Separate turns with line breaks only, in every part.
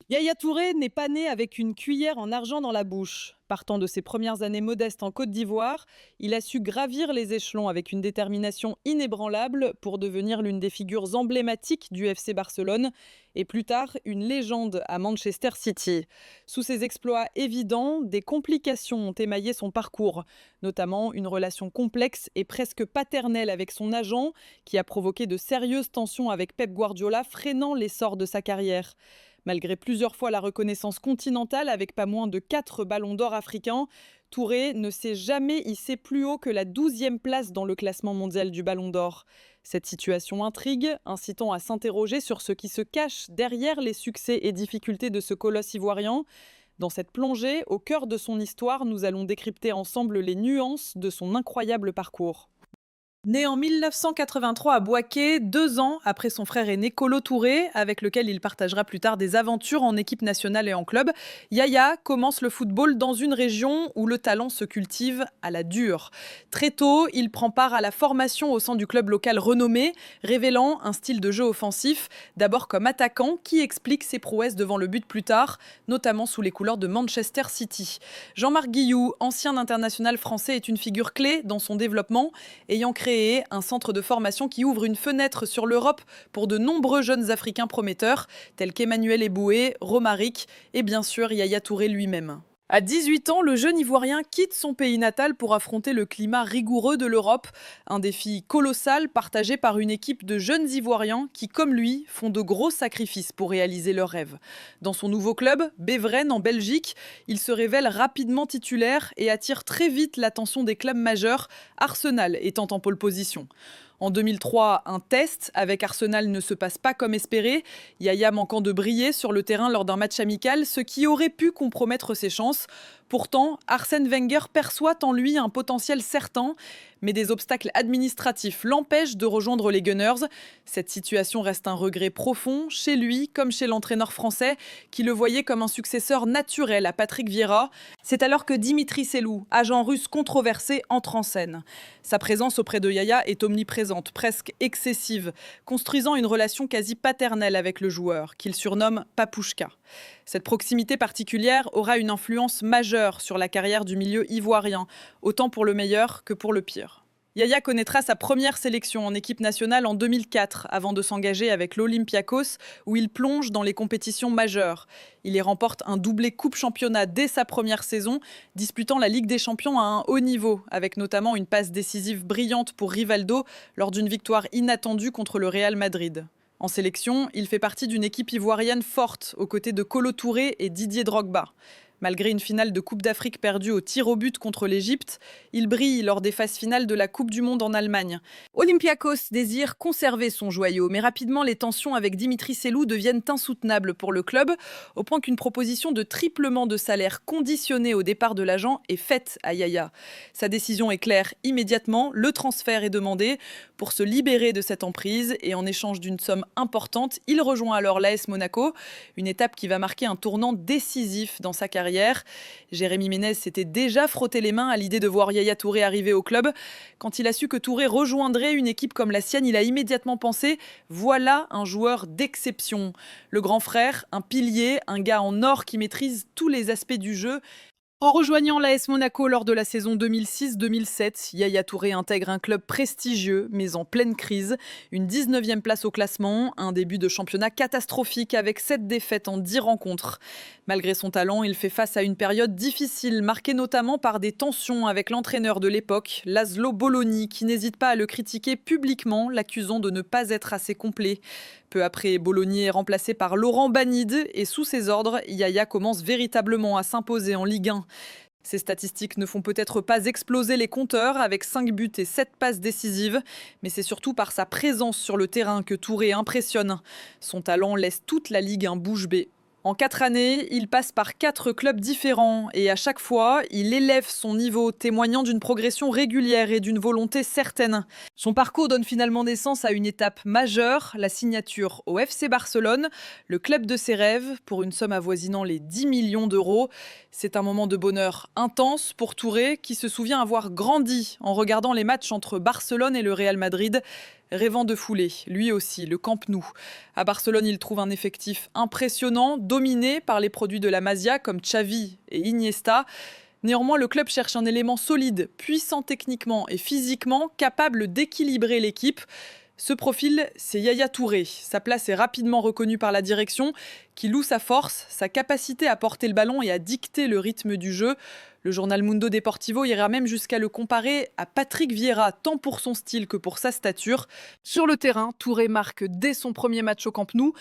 Yaya Touré n'est pas né avec une cuillère en argent dans la bouche. Partant de ses premières années modestes en Côte d'Ivoire, il a su gravir les échelons avec une détermination inébranlable pour devenir l'une des figures emblématiques du FC Barcelone et plus tard une légende à Manchester City. Sous ses exploits évidents, des complications ont émaillé son parcours, notamment une relation complexe et presque paternelle avec son agent qui a provoqué de sérieuses tensions avec Pep Guardiola, freinant l'essor de sa carrière. Malgré plusieurs fois la reconnaissance continentale avec pas moins de 4 ballons d'or africains, Touré ne s'est jamais hissé plus haut que la 12e place dans le classement mondial du ballon d'or. Cette situation intrigue, incitant à s'interroger sur ce qui se cache derrière les succès et difficultés de ce colosse ivoirien. Dans cette plongée, au cœur de son histoire, nous allons décrypter ensemble les nuances de son incroyable parcours. Né en 1983 à Bouaké, 2 ans après son frère aîné Kolo Touré, avec lequel il partagera plus tard des aventures en équipe nationale et en club, Yaya commence le football dans une région où le talent se cultive à la dure. Très tôt, il prend part à la formation au sein du club local renommé, révélant un style de jeu offensif, d'abord comme attaquant, qui explique ses prouesses devant le but plus tard, notamment sous les couleurs de Manchester City. Jean-Marc Guilloux, ancien international français, est une figure clé dans son développement, ayant créé un centre de formation qui ouvre une fenêtre sur l'Europe pour de nombreux jeunes Africains prometteurs, tels qu'Emmanuel Eboué, Romaric et bien sûr Yaya Touré lui-même. À 18 ans, le jeune Ivoirien quitte son pays natal pour affronter le climat rigoureux de l'Europe. Un défi colossal partagé par une équipe de jeunes Ivoiriens qui, comme lui, font de gros sacrifices pour réaliser leurs rêves. Dans son nouveau club, Beveren en Belgique, il se révèle rapidement titulaire et attire très vite l'attention des clubs majeurs, Arsenal étant en pole position. En 2003, un test avec Arsenal ne se passe pas comme espéré, Yaya manquant de briller sur le terrain lors d'un match amical, ce qui aurait pu compromettre ses chances. Pourtant, Arsène Wenger perçoit en lui un potentiel certain, mais des obstacles administratifs l'empêchent de rejoindre les Gunners. Cette situation reste un regret profond chez lui comme chez l'entraîneur français qui le voyait comme un successeur naturel à Patrick Vieira. C'est alors que Dimitri Selou, agent russe controversé, entre en scène. Sa présence auprès de Yaya est omniprésente, presque excessive, construisant une relation quasi paternelle avec le joueur, qu'il surnomme Papouchka. Cette proximité particulière aura une influence majeure sur la carrière du milieu ivoirien, autant pour le meilleur que pour le pire. Yaya connaîtra sa première sélection en équipe nationale en 2004, avant de s'engager avec l'Olympiakos, où il plonge dans les compétitions majeures. Il y remporte un doublé coupe-championnat dès sa première saison, disputant la Ligue des Champions à un haut niveau, avec notamment une passe décisive brillante pour Rivaldo lors d'une victoire inattendue contre le Real Madrid. En sélection, il fait partie d'une équipe ivoirienne forte, aux côtés de Kolo Touré et Didier Drogba. Malgré une finale de Coupe d'Afrique perdue au tir au but contre l'Égypte, il brille lors des phases finales de la Coupe du Monde en Allemagne. Olympiakos désire conserver son joyau, mais rapidement les tensions avec Dimitri Selou deviennent insoutenables pour le club, au point qu'une proposition de triplement de salaire conditionnée au départ de l'agent est faite à Yaya. Sa décision est claire immédiatement, le transfert est demandé pour se libérer de cette emprise et en échange d'une somme importante, il rejoint alors l'AS Monaco, une étape qui va marquer un tournant décisif dans sa carrière. Jérémy Ménez s'était déjà frotté les mains à l'idée de voir Yaya Touré arriver au club. Quand il a su que Touré rejoindrait une équipe comme la sienne, il a immédiatement pensé « voilà un joueur d'exception ». Le grand frère, un pilier, un gars en or qui maîtrise tous les aspects du jeu. En rejoignant l'AS Monaco lors de la saison 2006-2007, Yaya Touré intègre un club prestigieux, mais en pleine crise. Une 19e place au classement, un début de championnat catastrophique avec 7 défaites en 10 rencontres. Malgré son talent, il fait face à une période difficile, marquée notamment par des tensions avec l'entraîneur de l'époque, Laszlo Bologna, qui n'hésite pas à le critiquer publiquement, l'accusant de ne pas être assez complet. Peu après, Bologna est remplacé par Laurent Banide et sous ses ordres, Yaya commence véritablement à s'imposer en Ligue 1. Ces statistiques ne font peut-être pas exploser les compteurs avec 5 buts et 7 passes décisives, mais c'est surtout par sa présence sur le terrain que Touré impressionne. Son talent laisse toute la Ligue un bouche bée. En 4 années, il passe par 4 clubs différents et à chaque fois, il élève son niveau, témoignant d'une progression régulière et d'une volonté certaine. Son parcours donne finalement naissance à une étape majeure, la signature au FC Barcelone, le club de ses rêves, pour une somme avoisinant les 10 millions d'euros. C'est un moment de bonheur intense pour Touré, qui se souvient avoir grandi en regardant les matchs entre Barcelone et le Real Madrid. rêvant de fouler, lui aussi, le Camp Nou. À Barcelone, il trouve un effectif impressionnant, dominé par les produits de la Masia comme Xavi et Iniesta. Néanmoins, le club cherche un élément solide, puissant techniquement et physiquement, capable d'équilibrer l'équipe. Ce profil, c'est Yaya Touré. Sa place est rapidement reconnue par la direction, qui loue sa force, sa capacité à porter le ballon et à dicter le rythme du jeu. Le journal Mundo Deportivo ira même jusqu'à le comparer à Patrick Vieira, tant pour son style que pour sa stature. Sur le terrain, Touré marque dès son premier match au Camp Nou.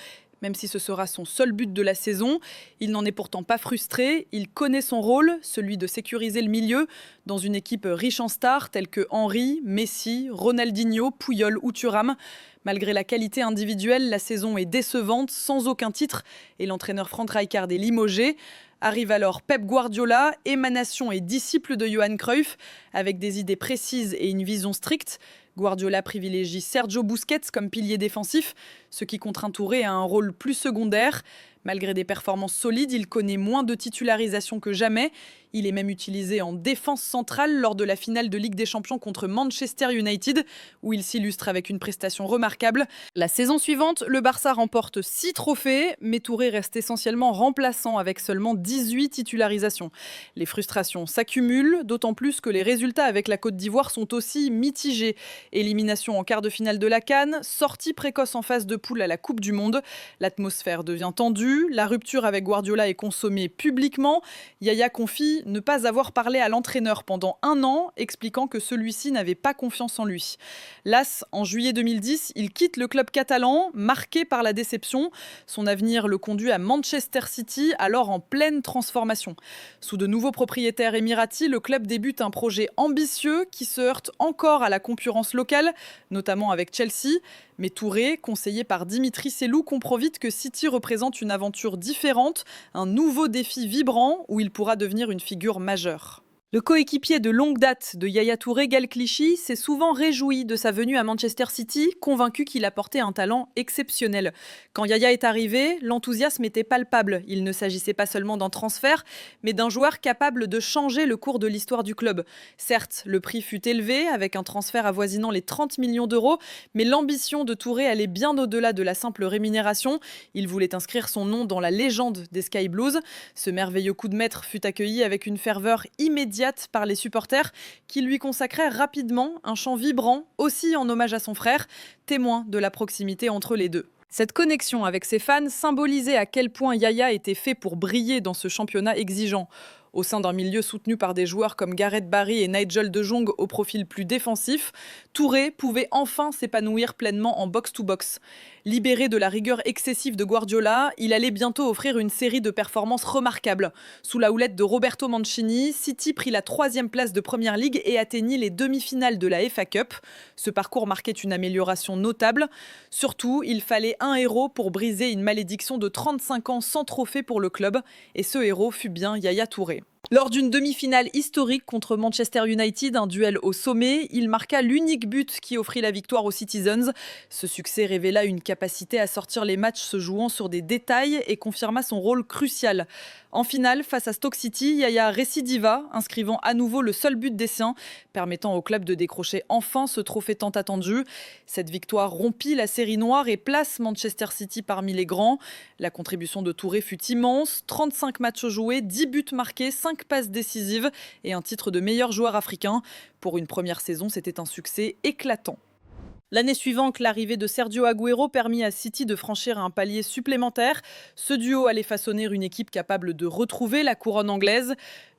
Même si ce sera son seul but de la saison, il n'en est pourtant pas frustré. Il connaît son rôle, celui de sécuriser le milieu, dans une équipe riche en stars telles que Henry, Messi, Ronaldinho, Puyol ou Thuram. Malgré la qualité individuelle, la saison est décevante, sans aucun titre, et l'entraîneur Frank Rijkaard est limogé. Arrive alors Pep Guardiola, émanation et disciple de Johan Cruyff, avec des idées précises et une vision stricte. Guardiola privilégie Sergio Busquets comme pilier défensif, ce qui contraint Touré à un rôle plus secondaire. Malgré des performances solides, il connaît moins de titularisation que jamais. Il est même utilisé en défense centrale lors de la finale de Ligue des Champions contre Manchester United, où il s'illustre avec une prestation remarquable. La saison suivante, le Barça remporte 6 trophées, mais Touré reste essentiellement remplaçant avec seulement 18 titularisations. Les frustrations s'accumulent, d'autant plus que les résultats avec la Côte d'Ivoire sont aussi mitigés. Élimination en quart de finale de la CAN, sortie précoce en phase de poule à la Coupe du Monde. L'atmosphère devient tendue, la rupture avec Guardiola est consommée publiquement. Yaya confie ne pas avoir parlé à l'entraîneur pendant 1 an, expliquant que celui-ci n'avait pas confiance en lui. Las, en juillet 2010, il quitte le club catalan, marqué par la déception. Son avenir le conduit à Manchester City, alors en pleine transformation. Sous de nouveaux propriétaires émiratis, le club débute un projet ambitieux qui se heurte encore à la concurrence locale, notamment avec Chelsea. Mais Touré, conseillé par Dimitri Selou, comprend vite que City représente une aventure différente, un nouveau défi vibrant où il pourra devenir une figure majeure. Le coéquipier de longue date de Yaya Touré, Gal Clichy, s'est souvent réjoui de sa venue à Manchester City, convaincu qu'il apportait un talent exceptionnel. Quand Yaya est arrivé, l'enthousiasme était palpable. Il ne s'agissait pas seulement d'un transfert, mais d'un joueur capable de changer le cours de l'histoire du club. Certes, le prix fut élevé, avec un transfert avoisinant les 30 millions d'euros, mais l'ambition de Touré allait bien au-delà de la simple rémunération. Il voulait inscrire son nom dans la légende des Sky Blues. Ce merveilleux coup de maître fut accueilli avec une ferveur immédiate par les supporters qui lui consacrèrent rapidement un chant vibrant, aussi en hommage à son frère, témoin de la proximité entre les deux. Cette connexion avec ses fans symbolisait à quel point Yaya était fait pour briller dans ce championnat exigeant. Au sein d'un milieu soutenu par des joueurs comme Gareth Barry et Nigel De Jong au profil plus défensif, Touré pouvait enfin s'épanouir pleinement en box-to-box. Libéré de la rigueur excessive de Guardiola, il allait bientôt offrir une série de performances remarquables. Sous la houlette de Roberto Mancini, City prit la 3e place de Premier League et atteignit les demi-finales de la FA Cup. Ce parcours marquait une amélioration notable. Surtout, il fallait un héros pour briser une malédiction de 35 ans sans trophée pour le club. Et ce héros fut bien Yaya Touré. Lors d'une demi-finale historique contre Manchester United, un duel au sommet, il marqua l'unique but qui offrit la victoire aux Citizens. Ce succès révéla une capacité à sortir les matchs se jouant sur des détails et confirma son rôle crucial. En finale, face à Stoke City, Yaya récidiva, inscrivant à nouveau le seul but des siens, permettant au club de décrocher enfin ce trophée tant attendu. Cette victoire rompit la série noire et place Manchester City parmi les grands. La contribution de Touré fut immense, 35 matchs joués, 10 buts marqués, 5 passes décisives et un titre de meilleur joueur africain. Pour une première saison, c'était un succès éclatant. L'année suivante, l'arrivée de Sergio Agüero permit à City de franchir un palier supplémentaire. Ce duo allait façonner une équipe capable de retrouver la couronne anglaise.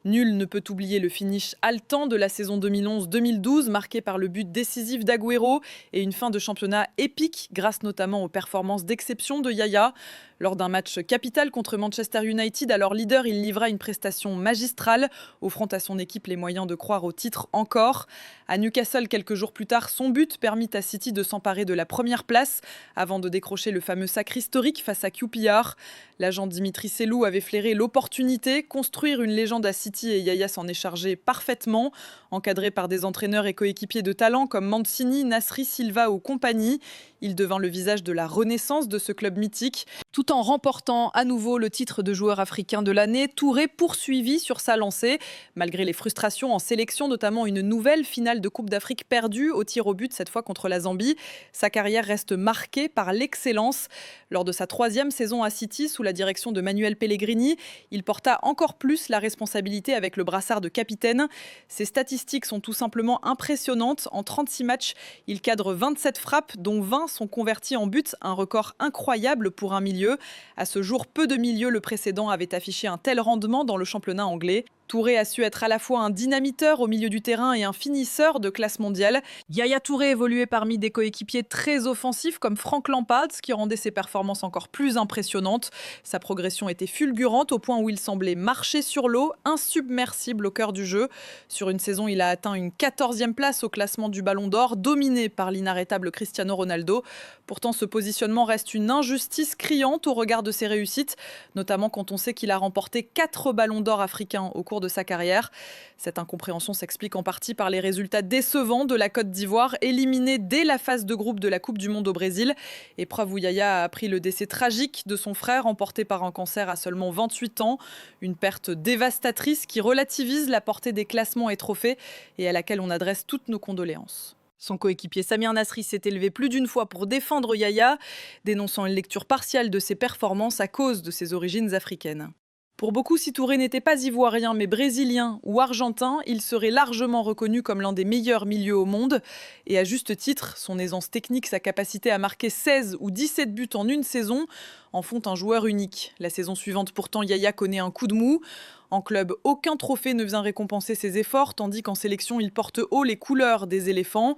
Nul ne peut oublier le finish haletant de la saison 2011-2012, marqué par le but décisif d'Agüero et une fin de championnat épique, grâce notamment aux performances d'exception de Yaya. Lors d'un match capital contre Manchester United, alors leader, il livra une prestation magistrale, offrant à son équipe les moyens de croire au titre encore. À Newcastle, quelques jours plus tard, son but permit à City de s'emparer de la première place, avant de décrocher le fameux sacre historique face à QPR. L'agent Dimitri Selou avait flairé l'opportunité, construire une légende à City Siti et Yaya s'en est chargé parfaitement, encadré par des entraîneurs et coéquipiers de talent comme Mancini, Nasri, Silva ou compagnie. Il devint le visage de la renaissance de ce club mythique. Tout en remportant à nouveau le titre de joueur africain de l'année, Touré poursuivit sur sa lancée. Malgré les frustrations en sélection, notamment une nouvelle finale de Coupe d'Afrique perdue au tir au but, cette fois contre la Zambie, sa carrière reste marquée par l'excellence. Lors de sa 3e saison à City, sous la direction de Manuel Pellegrini, il porta encore plus la responsabilité avec le brassard de capitaine. Ses statistiques sont tout simplement impressionnantes. En 36 matchs, il cadre 27 frappes, dont 20 sont converties en buts, un record incroyable pour un milieu. À ce jour, peu de milieux le précédent avaient affiché un tel rendement dans le championnat anglais. Touré a su être à la fois un dynamiteur au milieu du terrain et un finisseur de classe mondiale. Yaya Touré évoluait parmi des coéquipiers très offensifs comme Frank Lampard, ce qui rendait ses performances encore plus impressionnantes. Sa progression était fulgurante au point où il semblait marcher sur l'eau, insubmersible au cœur du jeu. Sur une saison, il a atteint une 14e place au classement du Ballon d'Or, dominé par l'inarrêtable Cristiano Ronaldo. Pourtant, ce positionnement reste une injustice criante au regard de ses réussites, notamment quand on sait qu'il a remporté 4 Ballons d'Or africains au cours de sa carrière. Cette incompréhension s'explique en partie par les résultats décevants de la Côte d'Ivoire, éliminée dès la phase de groupe de la Coupe du Monde au Brésil. Épreuve où Yaya a appris le décès tragique de son frère, emporté par un cancer à seulement 28 ans. Une perte dévastatrice qui relativise la portée des classements et trophées et à laquelle on adresse toutes nos condoléances. Son coéquipier Samir Nasri s'est élevé plus d'une fois pour défendre Yaya, dénonçant une lecture partiale de ses performances à cause de ses origines africaines. Pour beaucoup, si Touré n'était pas ivoirien mais brésilien ou argentin, il serait largement reconnu comme l'un des meilleurs milieux au monde. Et à juste titre, son aisance technique, sa capacité à marquer 16 ou 17 buts en une saison en font un joueur unique. La saison suivante, pourtant, Yaya connaît un coup de mou. En club, aucun trophée ne vient récompenser ses efforts, tandis qu'en sélection, il porte haut les couleurs des éléphants.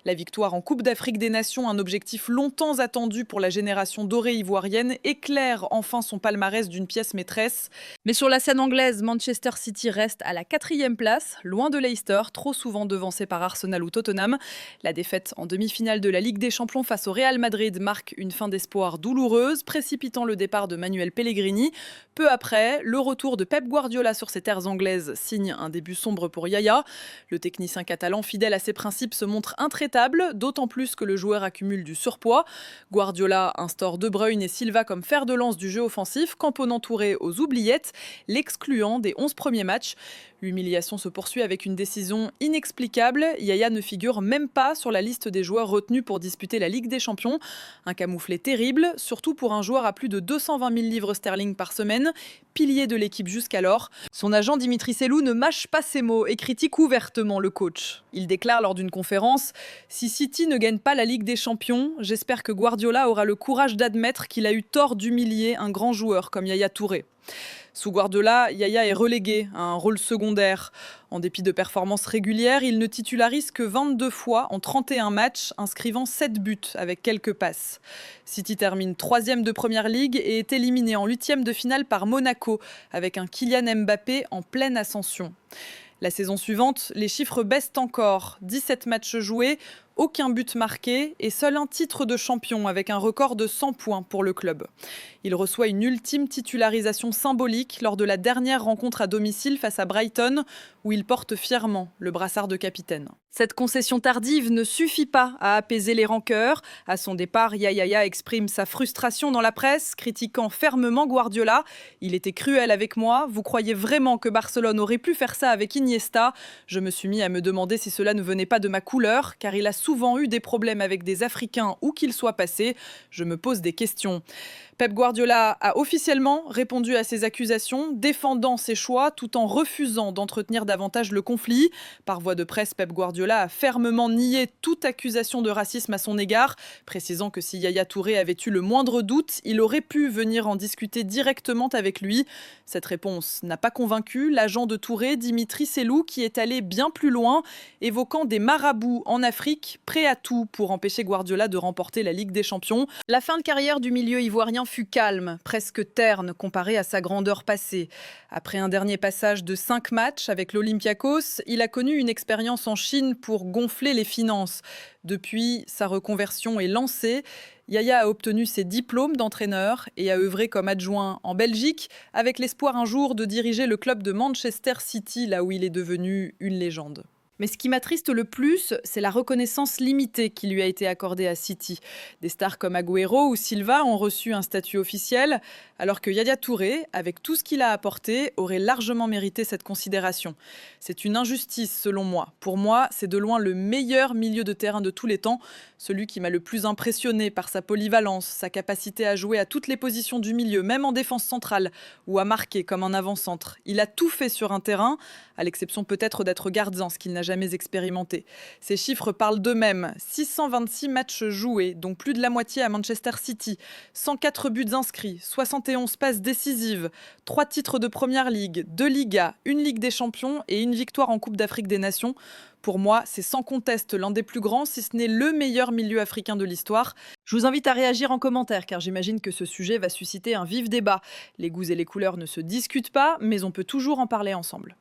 La victoire en Coupe d'Afrique des Nations, un objectif longtemps attendu pour la génération dorée ivoirienne, éclaire enfin son palmarès d'une pièce maîtresse. Mais sur la scène anglaise, Manchester City reste à la 4e place, loin de Leicester, trop souvent devancé par Arsenal ou Tottenham. La défaite en demi-finale de la Ligue des Champions face au Real Madrid marque une fin d'espoir douloureuse, précipitant le départ de Manuel Pellegrini. Peu après, le retour de Pep Guardiola sur ses terres anglaises signe un début sombre pour Yaya. Le technicien catalan, fidèle à ses principes, se montre intraitable, d'autant plus que le joueur accumule du surpoids. Guardiola instaure De Bruyne et Silva comme fer de lance du jeu offensif, camponnant Touré aux oubliettes, l'excluant des 11 premiers matchs. L'humiliation se poursuit avec une décision inexplicable. Yaya ne figure même pas sur la liste des joueurs retenus pour disputer la Ligue des Champions. Un camouflet terrible, surtout pour un joueur à plus de 220 000 livres sterling par semaine, pilier de l'équipe jusqu'alors. Son agent Dimitri Selou ne mâche pas ses mots et critique ouvertement le coach. Il déclare lors d'une conférence « Si City ne gagne pas la Ligue des Champions, j'espère que Guardiola aura le courage d'admettre qu'il a eu tort d'humilier un grand joueur comme Yaya Touré ». Sous Guardiola, Yaya est relégué à un rôle secondaire. En dépit de performances régulières, il ne titularise que 22 fois en 31 matchs, inscrivant 7 buts avec quelques passes. City termine 3e de Première Ligue et est éliminé en 8e de finale par Monaco, avec un Kylian Mbappé en pleine ascension. La saison suivante, les chiffres baissent encore. 17 matchs joués, aucun but marqué et seul un titre de champion avec un record de 100 points pour le club. Il reçoit une ultime titularisation symbolique lors de la dernière rencontre à domicile face à Brighton, où il porte fièrement le brassard de capitaine. Cette concession tardive ne suffit pas à apaiser les rancœurs. À son départ, Yaya exprime sa frustration dans la presse, critiquant fermement Guardiola. « Il était cruel avec moi. Vous croyez vraiment que Barcelone aurait pu faire ça avec Iniesta ? Je me suis mis à me demander si cela ne venait pas de ma couleur, car il a souvent eu des problèmes avec des Africains où qu'il soit passé. Je me pose des questions. » Pep Guardiola a officiellement répondu à ces accusations, défendant ses choix tout en refusant d'entretenir davantage le conflit. Par voie de presse, Pep Guardiola a fermement nié toute accusation de racisme à son égard, précisant que si Yaya Touré avait eu le moindre doute, il aurait pu venir en discuter directement avec lui. Cette réponse n'a pas convaincu l'agent de Touré, Dimitri Selou, qui est allé bien plus loin, évoquant des marabouts en Afrique, prêts à tout pour empêcher Guardiola de remporter la Ligue des Champions. La fin de carrière du milieu ivoirien fut calme, presque terne comparée à sa grandeur passée. Après un dernier passage de 5 matchs avec l'Olympiakos, il a connu une expérience en Chine pour gonfler les finances. Depuis, sa reconversion est lancée Yaya a obtenu ses diplômes d'entraîneur et a œuvré comme adjoint en Belgique, avec l'espoir un jour de diriger le club de Manchester City, là où il est devenu une légende. Mais ce qui m'attriste le plus, c'est la reconnaissance limitée qui lui a été accordée à City. Des stars comme Agüero ou Silva ont reçu un statut officiel, alors que Yaya Touré, avec tout ce qu'il a apporté, aurait largement mérité cette considération. C'est une injustice selon moi. Pour moi, c'est de loin le meilleur milieu de terrain de tous les temps, celui qui m'a le plus impressionné par sa polyvalence, sa capacité à jouer à toutes les positions du milieu, même en défense centrale, ou à marquer comme un avant-centre. Il a tout fait sur un terrain, à l'exception peut-être d'être gardien, ce qu'il n'a jamais expérimenté. Ces chiffres parlent d'eux-mêmes. 626 matchs joués, dont plus de la moitié à Manchester City, 104 buts inscrits, 71 passes décisives, 3 titres de Première Ligue, 2 Ligas, une Ligue des Champions et une victoire en Coupe d'Afrique des Nations. Pour moi, c'est sans conteste l'un des plus grands, si ce n'est le meilleur milieu africain de l'histoire. Je vous invite à réagir en commentaire, car j'imagine que ce sujet va susciter un vif débat. Les goûts et les couleurs ne se discutent pas, mais on peut toujours en parler ensemble.